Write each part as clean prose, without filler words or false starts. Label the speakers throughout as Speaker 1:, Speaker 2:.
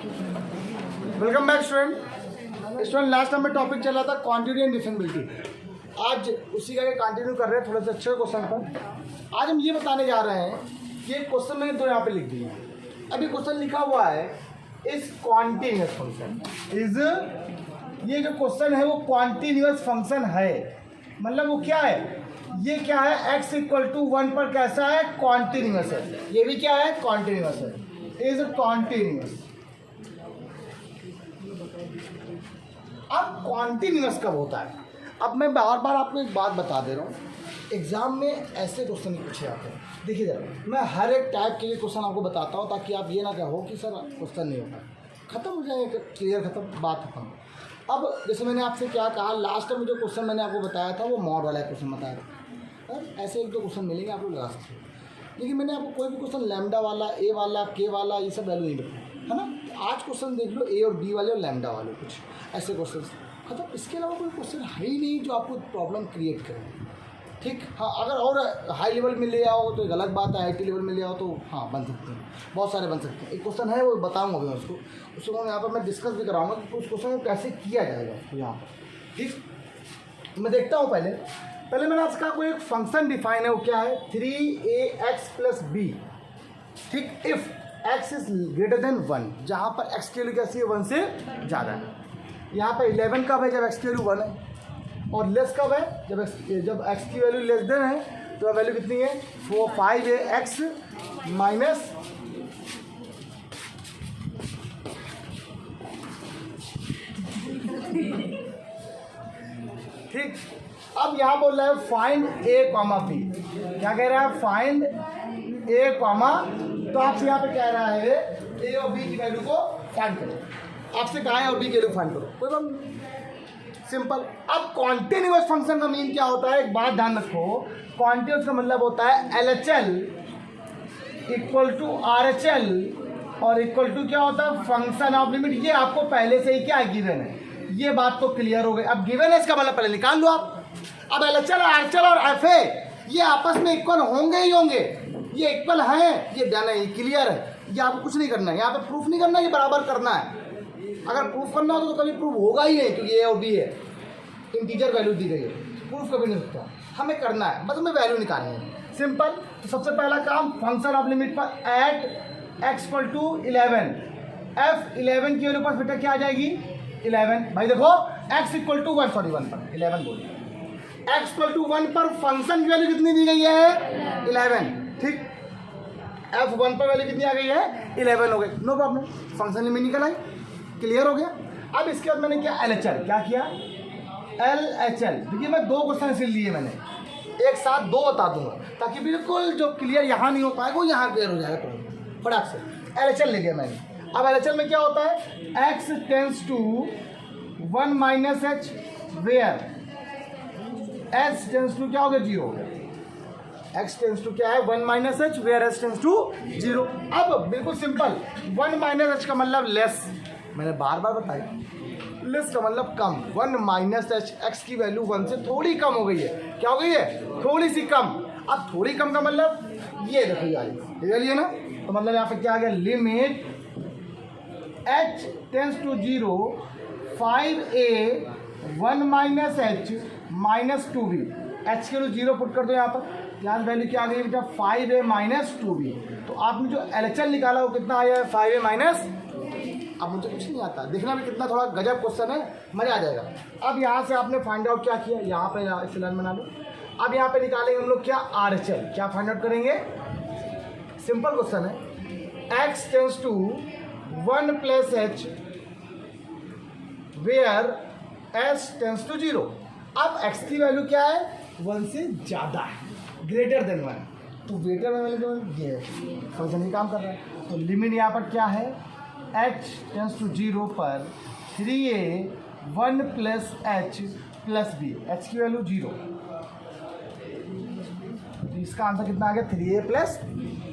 Speaker 1: Welcome back student. Last time में topic चला था क्वांटिटी एंड डिफरेंशिएबिलिटी। आज उसी का कंटिन्यू कर रहे हैं थोड़े से अच्छे क्वेश्चन पर। आज हम ये बताने जा रहे हैं कि एक क्वेश्चन मैंने दो यहाँ पे लिख दिया। अभी क्वेश्चन लिखा हुआ है इस कॉन्टिन्यूस फंक्शन इज, ये जो क्वेश्चन है वो कॉन्टिन्यूस फंक्शन है, मतलब वो क्या है, ये क्या है, x इक्वल टू 1 पर कैसा है, कॉन्टिन्यूस है। ये भी क्या है, कॉन्टिन्यूस है, इज कॉन्टिन्यूस। अब कॉन्टिन्यूस कब होता है? अब मैं बार बार आपको एक बात बता दे रहा हूँ, एग्जाम में ऐसे क्वेश्चन पूछे जाते हैं। देखिए जरा, मैं हर एक टाइप के लिए क्वेश्चन आपको बताता हूँ ताकि आप ये ना कहो कि सर क्वेश्चन नहीं होता, खत्म हो जाएगा, क्लियर, खत्म, बात खत्म। अब जैसे मैंने आपसे क्या कहा, लास्ट टाइम जो क्वेश्चन मैंने आपको बताया था वो मॉड वाला क्वेश्चन बताया था, और ऐसे एक दो क्वेश्चन मिलेंगे आप लोग लगा सकते हो। लेकिन मैंने आपको कोई भी क्वेश्चन लैम्डा वाला, ए वाला, के वाला, ये सब वैल्यू नहीं बताया है ना। आज क्वेश्चन देख लो ए और बी वाले और लैम्डा वाले, कुछ ऐसे क्वेश्चन खत्म। इसके अलावा कोई क्वेश्चन है ही नहीं जो आपको प्रॉब्लम क्रिएट करे। ठीक, हाँ, अगर और हाई लेवल में ले आओ तो एक अलग बात है, IT लेवल में ले आओ तो हाँ बन सकते हैं, बहुत सारे बन सकते हैं। एक क्वेश्चन है वो बताऊंगा मैं उसको यहाँ पर मैं डिस्कस भी कराऊंगा कि उस क्वेश्चन को कैसे किया जाएगा उसको यहाँ पर। ठीक, मैं देखता हूँ पहले मैंने आज कहा कोई एक फंक्शन डिफाइन है, वो क्या है, 3ax + b। ठीक, if x is greater than 1, जहाँ पर x की वैल्यू कैसी है, 1 से ज़्यादा है। यहाँ पर 11 कब है, जब x की वैल्यू 1 है, और लेस कब है, जब x की वैल्यू लेस देन है, तो वैल्यू कितनी है, 5 है x माइनस ठीक। अब यहाँ बोल रहा है फाइंड a, b। क्या कह रहा है, फाइंड a, तो आपसे यहाँ पे कह रहा है a और b की वैल्यू को फाइंड करो। आपसे कहा है और b की वैल्यू फाइंड करो, कोई बात सिंपल। अब कॉन्टिन्यूस फंक्शन का मीन क्या होता है, एक बात ध्यान रखो, कॉन्टिन्यूस का मतलब होता है LHL इक्वल टू RHL और इक्वल टू क्या होता है, फंक्शन ऑफ लिमिट। ये आपको पहले से ही क्या है, गिवन है, ये बात तो क्लियर हो गई। अब गिवन है इसका मतलब पहले निकाल लो आप। अब LHL और RHL और FA ये आपस में इक्वल होंगे ही होंगे, ये इक्वल हैं, ये डन है, ये क्लियर है, ये आपको कुछ नहीं करना है, यहाँ पे प्रूफ नहीं करना है, ये बराबर करना है। अगर प्रूफ करना हो तो कभी प्रूफ होगा ही नहीं, क्योंकि ए और बी है, इंटीजर वैल्यू दी गई है, प्रूफ कभी नहीं सकता। हमें करना है बस, हमें वैल्यू निकालनी है, सिंपल। तो सबसे पहला काम, फंक्शन ऑफ लिमिट पर एट x = 11, f 11 की वैल्यू पर बेटा क्या आ जाएगी, 11। भाई देखो x = 1, सॉरी 1 पर 11 बोलिए, x = 1 पर फंक्शन की वैल्यू कितनी दी गई है, 11। ठीक, f 1 पर वैल्यू कितनी आ गई है, 11 हो गई, नो प्रॉब्लम, फंक्शन लिमिट निकल आई, क्लियर हो गया। अब इसके बाद मैंने क्या LHL, क्या किया, LHL। देखिए मैं दो क्वेश्चन इसलिए लिए मैंने, एक साथ दो बता दूंगा ताकि बिल्कुल जो क्लियर यहाँ नहीं हो पाएगा वो यहाँ क्लियर हो जाएगा फटाक से। LHL ले लिया मैंने। अब LHL में क्या होता है, x tends to 1 - h where h tends to क्या हो गया, 0। x टेंस टू क्या है, 1 - h where h tends to 0। अब बिल्कुल सिंपल, 1 - h का मतलब लेस, मैंने बार बार बताया, लेस का मतलब कम। 1 - h, x की वैल्यू 1 से थोड़ी कम हो गई है, क्या हो गई है, थोड़ी सी कम। अब थोड़ी कम का मतलब ये देखो यार, ले लिया ना, तो मतलब यहाँ पे क्या आ गया, limit h tends to 0 5a 1 - h - 2b। h के लिए 0 पुट कर दो यहाँ पर, यहाँ वैल्यू क्या आ गई बेटा, 5a - 2b। तो आपने जो LHL निकाला वो कितना आया है, 5a - अब मुझे कुछ नहीं आता, देखना भी कितना थोड़ा गजब क्वेश्चन है, मजा आ जाएगा। अब यहाँ से आपने फाइंड आउट क्या किया, यहाँ पे इस लाइन बना लो। अब यहाँ पे निकालेंगे हम लोग क्या, RHL। क्या फाइंड आउट करेंगे, सिंपल क्वेश्चन है, x tends to 1 + h where h tends to 0। अब x की वैल्यू क्या है, 1 से ज़्यादा है, ग्रेटर देन 1, तो ग्रेटर वैल्यू ये फंक्शन ही काम कर रहा है। तो लिमिट यहाँ पर क्या है, h टेंस टू 0 पर 3a 1 + h + b, h की वैल्यू 0। तो इसका आंसर कितना आ गया, 3a +।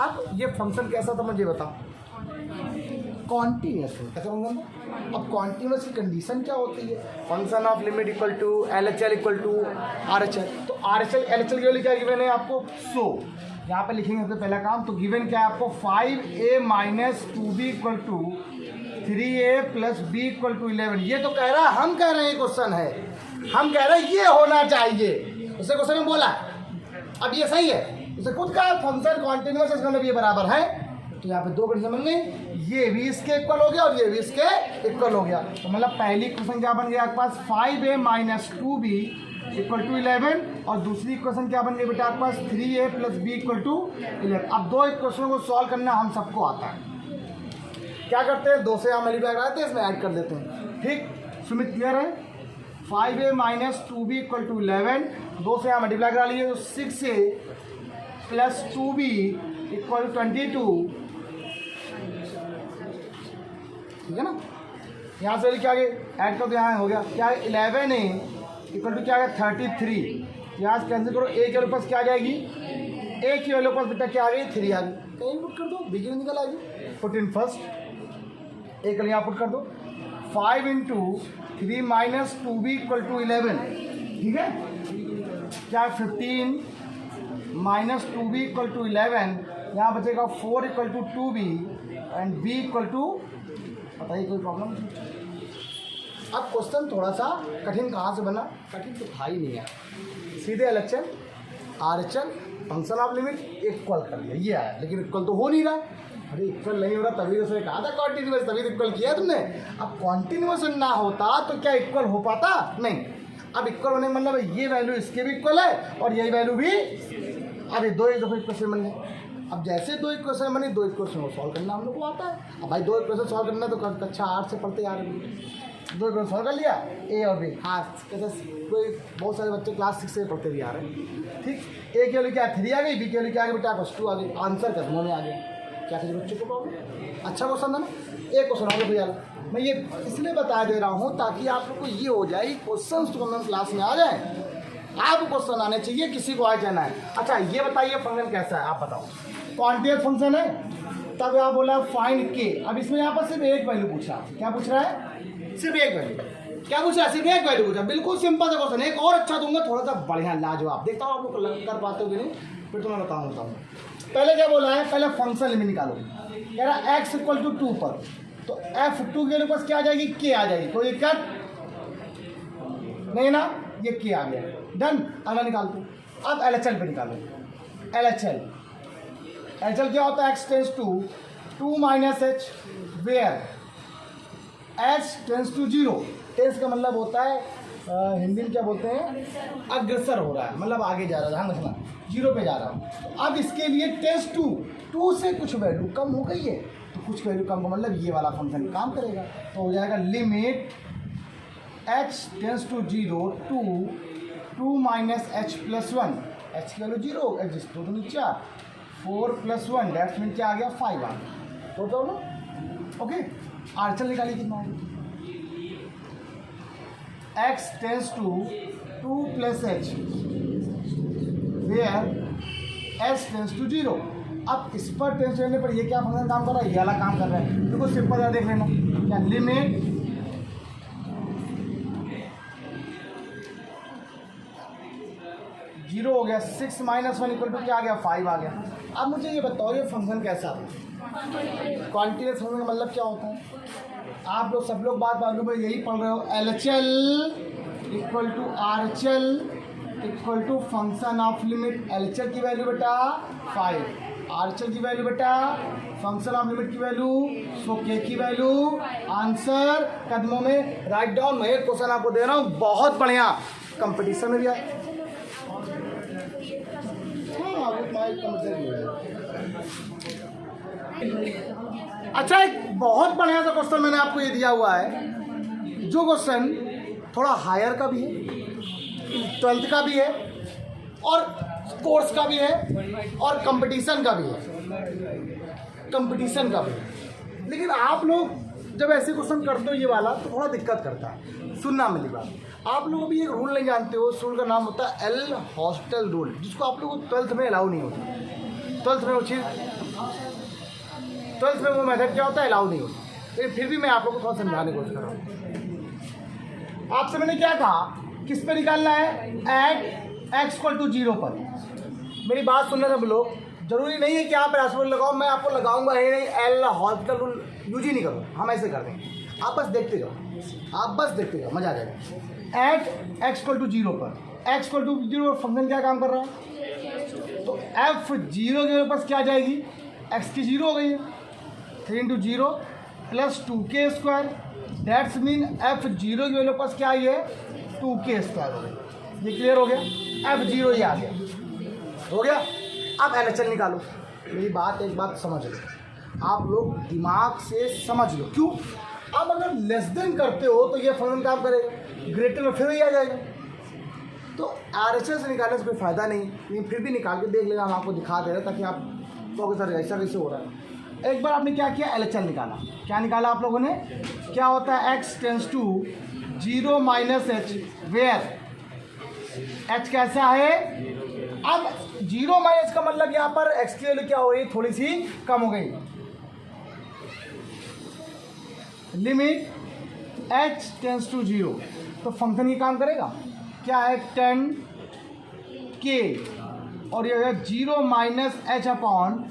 Speaker 1: अब ये फंक्शन कैसा था मुझे बताओ, कॉन्टिन्यूस है, कैसा फंक्शन। अब कॉन्टिन्यूस की कंडीशन क्या होती है, function of limit equal to LHL equal to RHL। तो RHL LHL की वैल्यू क्या गिवन है आपको, 100। यहाँ पे लिखेंगे सबसे पहला काम, तो गिवन क्या है आपको, 5a - 2b = 3a plus b equal to 11। ये तो कह रहा है, हम कह रहे हैं ये क्वेश्चन है, हम कह रहे हैं ये होना चाहिए, उसे क्वेश्चन में बोला। अब ये सही है, उसे खुद का फंक्शन कॉन्टिन्यूअस है, इसका मतलब ये बराबर है, तो यहाँ पे दो कंडीशन बन गई, ये भी इसके इक्वल हो गया और ये भी इसके इक्वल हो गया। तो मतलब पहली क्वेश्चन क्या बन गया आपके पास 5a minus 2b equal to 11, और दूसरी इक्वेशन क्या बन गई बेटा आपके पास 3a plus b equal to 11। अब दो इक्वेशनों को सॉल्व करना हम सबको आता है। क्या करते हैं, 2 से हम मल्टीप्लाई कराते हैं, इसमें ऐड कर देते हैं। ठीक, सुमित क्लियर है? 5a minus 2b equal to 11, 2 से हम मल्टीप्लाई करा लिए तो 6a plus 2b equal to 22। ठीक है ना, यहाँ से क्या आगे ऐड कर दो, यहाँ हो गया क्या 11a इक्वल टू क्या आ गया 33। यहाँ से कैंसिल करो, a के पास क्या आ जाएगी, a के वाले पास बेटा क्या आ गई 3 आ गई, कहीं पुट कर दो, b की निकल आएगी, पुट इन फर्स्ट, एक यहाँ पुट कर दो 5 into 3 minus 2b equal to 11। ठीक है, क्या 15 माइनस 2b इक्वल टू 11, यहाँ बचेगा 4 equal to 2b and b equal to, बताइए कोई प्रॉब्लम? अब क्वेश्चन थोड़ा सा कठिन कहाँ से बना, कठिन तो था ही नहीं है, सीधे LHL RHL function of limit equal कर दिया, ये आया, लेकिन इक्वल तो हो नहीं रहा। अरे इक्वल नहीं हो रहा, तभी तो कहा था कॉन्टिन्यूस, तभी तो इक्वल किया तुमने। अब कॉन्टिन्यूस ना होता तो क्या इक्वल हो पाता? नहीं। अब इक्वल होने का मतलब ये वैल्यू इसके भी इक्वल है और यही वैल्यू भी। अब ये दो एक दफ़े इक्वेशन बन गए। अब जैसे दो इक्वेशन बनी, दो इक्वेशन को सॉल्व करना हम लोग को आता है। अब भाई दो इक्वेशन सॉल्व करना तो कक्षा 8 से पढ़ते आ रहे हैं। दो इक्वेशन सॉल्व कर लिया, ए और बी। हाँ, कैसे कोई बहुत सारे बच्चे क्लास 6 से पढ़ते भी आ रहे हैं। ठीक, ए की वैल्यू क्या 3 आ गई, बी की वैल्यू क्या आ गई बेटा +2 आ गई, आंसर कदमों में आ गया। क्या किसी बच्चे को प्रॉब्लम? अच्छा क्वेश्चन था ना, एक क्वेश्चन आ गया भैया। मैं ये इसलिए बता दे रहा हूँ ताकि आप लोग को ये हो जाए क्वेश्चन तो हम क्लास में आ जाए, आप क्वेश्चन आने चाहिए, किसी को आए जाना है। अच्छा ये बताइए फंक्शन कैसा है, आप बताओ। क्वांटिटी फंक्शन है, तब आप बोला फाइंड के। अब इसमें यहाँ पर सिर्फ एक वैल्यू पूछ रहा है, क्या पूछ रहा है? सिर्फ एक वैल्यू। क्या पूछ रहा है? सिर्फ एक वैल्यू पूछ रहा है। बिल्कुल सिंपल सा क्वेश्चन। एक और अच्छा दूंगा, थोड़ा सा बढ़िया लाजवाब। देखता हूँ आप लोग कर पाते हो कि नहीं, फिर तो मैं बताऊँ। पहले क्या बोला है, पहले फंक्शन लिमिट निकालो। कह रहा है x इक्वल टू 2 पर, तो f2 के पास क्या आ जाएगी, k आ जाएगी। कोई दिक्कत नहीं ना, ये k आ गया, डन। अगला निकालते। अब LHL पे निकालो। LHL क्या होता है? x tends to 2 minus h, where h tends to 0। Tends का मतलब होता है हिंदी में क्या बोलते हैं, अग्रसर हो रहा है, मतलब आगे जा रहा है, ध्यान रखना 0 पे जा रहा हूँ। अब इसके लिए टेंस टू 2 से कुछ वैल्यू कम हो गई है, तो कुछ वैल्यू कम का मतलब ये वाला फंक्शन काम करेगा। तो हो जाएगा limit h tends to 0 to 2 minus h plus 1। h की वैल्यू 0, एग्जिस्ट तो नीचे 4 प्लस 1, डेट मीन क्या आ गया 5 आ गया। तो दोनों ओके। आंसर निकालिए कितना होगा। x tends to 2 plus h where h tends to 0। अब इस पर टेंस लेने पर ये क्या फंक्शन काम कर रहा है, ये वाला काम कर रहा है। देखो सिंपल है, देख लेना क्या लिमिट 0 हो गया, 6 माइनस 1 इक्वल टू क्या आ गया 5 आ गया। अब मुझे ये बताओ ये फंक्शन कैसा था? कॉन्टिन्यूस फंक्शन का मतलब क्या होता है? आप लोग सब लोग बात मालूम है, यही पढ़ रहे हो। LHL equal to RHL equal to function of limit. LHL की वैल्यू बेटा 5, RHL की वैल्यू बेटा फंक्शन ऑफ लिमिट की वैल्यू, सो K की वैल्यू आंसर कदमों में राइट डाउन। मैं एक क्वेश्चन आपको दे रहा हूँ, बहुत बढ़िया, कंपटीशन में भी आए। अच्छा, एक बहुत बढ़िया सा क्वेश्चन मैंने आपको ये दिया हुआ है, जो क्वेश्चन थोड़ा हायर का भी है, 12th का भी है, और कोर्स का भी है, और कंपटीशन का भी है, कंपटीशन का भी है। लेकिन आप लोग जब ऐसे क्वेश्चन करते हो ये वाला, तो थोड़ा दिक्कत करता है। सुनना मेरी बात, आप लोग अभी एक रूल नहीं जानते हो। उस रूल का नाम होता है एल हॉस्टल रूल, जिसको आप लोगों को 12th में अलाउ नहीं होता। 12th में वो चीज़, 12th में वो मेथड क्या होता है, अलाउ नहीं होता। लेकिन फिर भी मैं आप लोगों को थोड़ा समझाने की कोशिश कर रहा हूँ। आपसे मैंने क्या कहा, किस पे निकालना है, एट x इक्वल टू 0 पर। मेरी बात सुनना सब लोग, जरूरी नहीं है कि आप राशिफल लगाओ, मैं आपको लगाऊंगा ही नहीं। एल हॉस्पिटल रूल यूज ही नहीं करो, हम ऐसे कर देंगे, आप बस देखते जाओ, आप बस देखते जाओ, मजा आ जाएगा। At x equal to zero पर, x equal to zero function क्या काम कर रहा है, तो एफ जीरो के पास क्या जाएगी, एक्स की जीरो हो गई है, 3 into zero plus 2k square, that's mean F zero की वैल्यू पास क्या आई है, 2k स्क्वायर हो गई। ये क्लियर हो गया, एफ जीरो ये आ गया, हो गया। अब LHL निकालो। मेरी बात एक बात समझ लो, आप लोग दिमाग से समझ लो, क्यों, अब अगर लेस देन करते हो तो ये फंक्शन काम करेगा, ग्रेटर में फिर ही आ जाएगा, तो RHS से निकालने से कोई फ़ायदा नहीं, लेकिन फिर भी निकाल के देख लेना, हम आपको दिखा दे रहे हैं ताकि आप तो सर ऐसा कैसे हो रहा है। एक बार आपने क्या किया, LHL निकाला, क्या निकाला आप लोगों ने, क्या होता है, x tends to 0 minus h, where h कैसा है, अब 0 माइनस का मतलब यहाँ पर x की वैल्यू क्या हो गई, थोड़ी सी कम हो गई, लिमिट h टेंस टू 0, तो फंक्शन ये काम करेगा, क्या है 10k, और ये है 0 minus H upon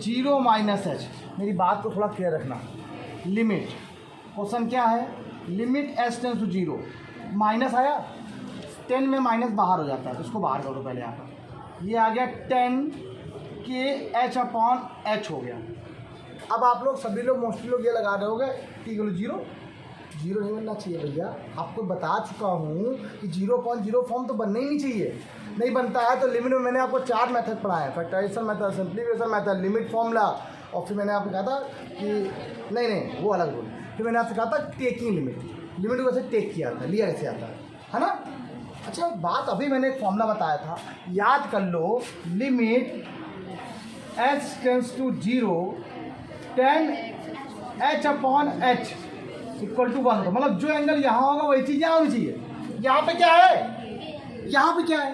Speaker 1: 0 minus H. मेरी बात को थोड़ा क्लियर रखना, लिमिट, क्वेश्चन क्या है, limit h tends to 0, minus आया, 10 में माइनस बाहर हो जाता है, तो इसको बाहर करो पहले, यहाँ पर ये आ गया 10k h अपॉन h हो गया। अब आप लोग सभी लोग मोस्टली लोग ये लगा रहे होंगे t को 0 0 नहीं बनना चाहिए भैया, आपको बता चुका हूँ कि 0.0 फॉर्म तो बनना ही नहीं चाहिए, नहीं बनता है तो लिमिट में मैंने आपको 4 मेथड पढ़ाया है, factorization method, simplification method, limit formula, और फिर मैंने आपको कहा था कि नहीं वो अलग बोल, फिर मैंने आपसे कहा था टेकिंग लिमिट, लिमिट को कैसे टेक किया था, लिया कैसे आता है ना। अच्छा बात अभी मैंने एक फॉर्मूला बताया था, याद कर लो, limit h tends to 0 10h upon h equal to 1, मतलब जो एंगल यहाँ होगा वही चीज़ यहाँ होनी चाहिए। यहाँ पे क्या है, यहाँ पे क्या है,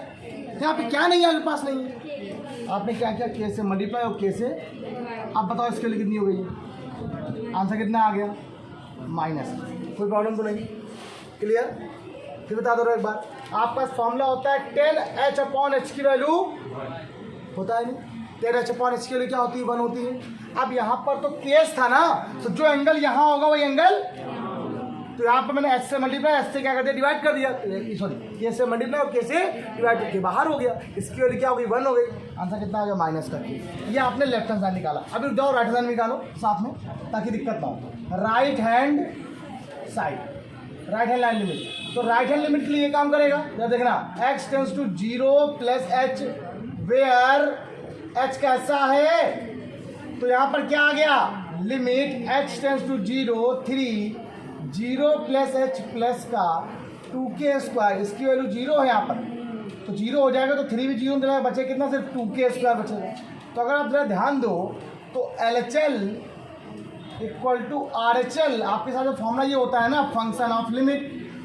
Speaker 1: यहाँ पे क्या नहीं है, आपके पास नहीं है, आपने क्या किया, k से मल्टीप्लाई और k से, अब बताओ इसके लिए कितनी हो गई है, आंसर कितना आ गया, माइनस, कोई प्रॉब्लम तो नहीं, क्लियर। फिर बता दो एक बार, आपका फॉर्मूला होता है 10h अपॉन h की वैल्यू होता है नहीं, 10h अपॉन h की वैल्यू क्या होती है, 1 होती है। अब यहाँ पर तो केस था ना, तो जो एंगल यहाँ होगा वही एंगल, तो यहाँ पर मैंने h से मल्टीप्लाई, h से क्या कर दिया, डिवाइड कर दिया, सॉरी k से मल्टीप्लाई और k से डिवाइड करके बाहर हो गया, इसकी वैल्यू क्या हो गई, 1 हो गई, आंसर कितना हो गया, माइनस करके। ये आपने लेफ्ट हैंड साइड निकाला, अभी जाओ राइट हैंड निकालो साथ में, ताकि दिक्कत ना हो। Right hand side, right hand line limit, तो राइट हैंड लिमिट के लिए काम करेगा, जरा देखना, x tends to 0 plus h, where h कैसा है, तो यहाँ पर क्या आ गया, limit h tends to 0 3 0 plus h plus का 2k स्क्वायर, इसकी वैल्यू 0 है यहाँ पर, तो 0 हो जाएगा, तो 3 भी 0 में बचे कितना, सिर्फ 2k स्क्वायर बचेगा। तो अगर आप जरा ध्यान दो तो LHL इक्वल टू RHL, आपके साथ जो फॉर्मूला ये होता है ना, फंक्शन ऑफ लिमिट,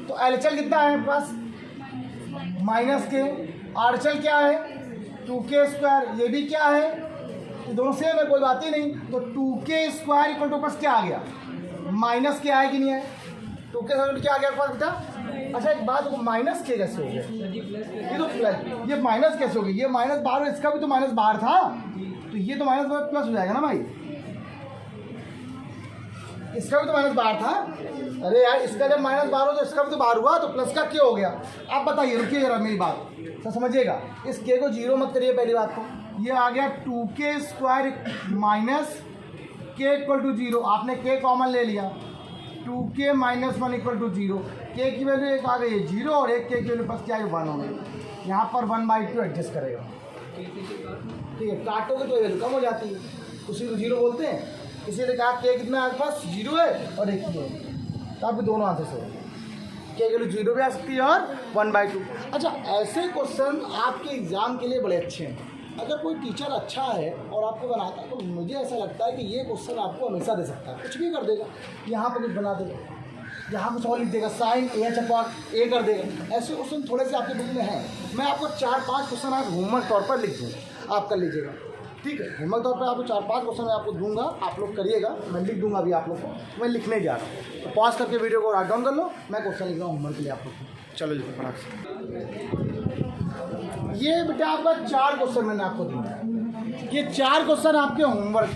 Speaker 1: तो LHL कितना है पास, माइनस के, RHL क्या है 2k स्क्वायर, ये भी क्या है, ये दोनों सेम है, कोई बात ही नहीं, तो 2k स्क्वायर इक्वल टू पास क्या आ गया, माइनस के है कि नहीं है, 2k स्क्वायर क्या आ गया पास बेटा। अच्छा एक बात, माइनस के कैसे हो गया, ये तो प्लस, ये माइनस कैसे हो गई, ये माइनस बाहर, इसका भी तो माइनस बाहर था, तो ये तो माइनस बाहर प्लस हो जाएगा ना भाई, इसका भी तो माइनस बाहर था, अरे यार इसका जब माइनस बाहर हो तो इसका भी तो बाहर हुआ, तो प्लस का क्या हो गया। आप बताइए, रुकिए जरा मेरी बात तो समझिएगा, इस के को 0 मत करिए पहली बात, तो ये आ गया 2k square minus k equal to 0, आपने k कॉमन ले लिया, 2k minus 1 equal to 0, k की वैल्यू एक आ गई है 0 और एक k की वैल्यू पास क्या है 1 हो गई, यहाँ पर 1/2 एडजस्ट करेगा, ठीक है, काटोगे तो वैल्यू कम हो जाती है, उसी को 0 बोलते हैं, इसीलिए कहा k कितना आपके पास 0 है और 1 ही है, तो आपके दोनों आंसर से k की वैल्यू 0 भी आ सकती है और 1/2। अच्छा ऐसे क्वेश्चन आपके एग्जाम के लिए बड़े अच्छे हैं, अगर कोई टीचर अच्छा है और आपको बनाता है तो मुझे ऐसा लगता है कि ये क्वेश्चन आपको हमेशा दे सकता है, कुछ भी कर देगा, यहाँ पर कुछ बना देगा, यहाँ कुछ और लिख देगा, साइन h अपॉन a कर देगा, ऐसे क्वेश्चन थोड़े से आपके बुक में हैं, मैं आपको 4-5 क्वेश्चन आप होमवर्क तौर पर लिख दूँगा, आप कर लीजिएगा, ठीक है, होमवर्क तौर पर आपको 4-5 क्वेश्चन मैं आपको दूंगा, आप लोग करिएगा, मैं लिख दूंगा अभी आप लोग को, मैं लिखने जा रहा हूँ, तो पॉज करके वीडियो को राइट डाउन कर लो, मैं क्वेश्चन लिख रहा हूँ होमवर्क के लिए आप लोग को, चलो जी फटाक से। ये बेटा आपका 4 क्वेश्चन मैंने आपको दिया, ये 4 क्वेश्चन आपके होमवर्क,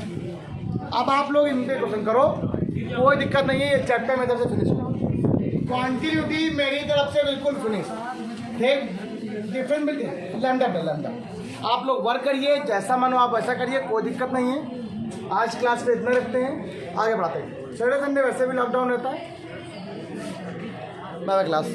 Speaker 1: अब आप लोग इन पे क्वेश्चन करो, कोई दिक्कत नहीं है, ये चैप्टर मेरी तरफ से फिनिश हो। कॉन्टिन्यूटी मेरी तरफ से बिल्कुल फिनिश। ठीक, डिफरेंट बिल्कुल लैम्डा पे लैम्डा। आप लोग वर्क करिए, जैसा मानो आप वैसा करिए, कोई दिक्कत नहीं है। आज क्लास पे इतना रखते हैं, आगे बढ़ाते हैं। सैटरडे संडे वैसे भी लॉकडाउन रहता है। Bye bye class.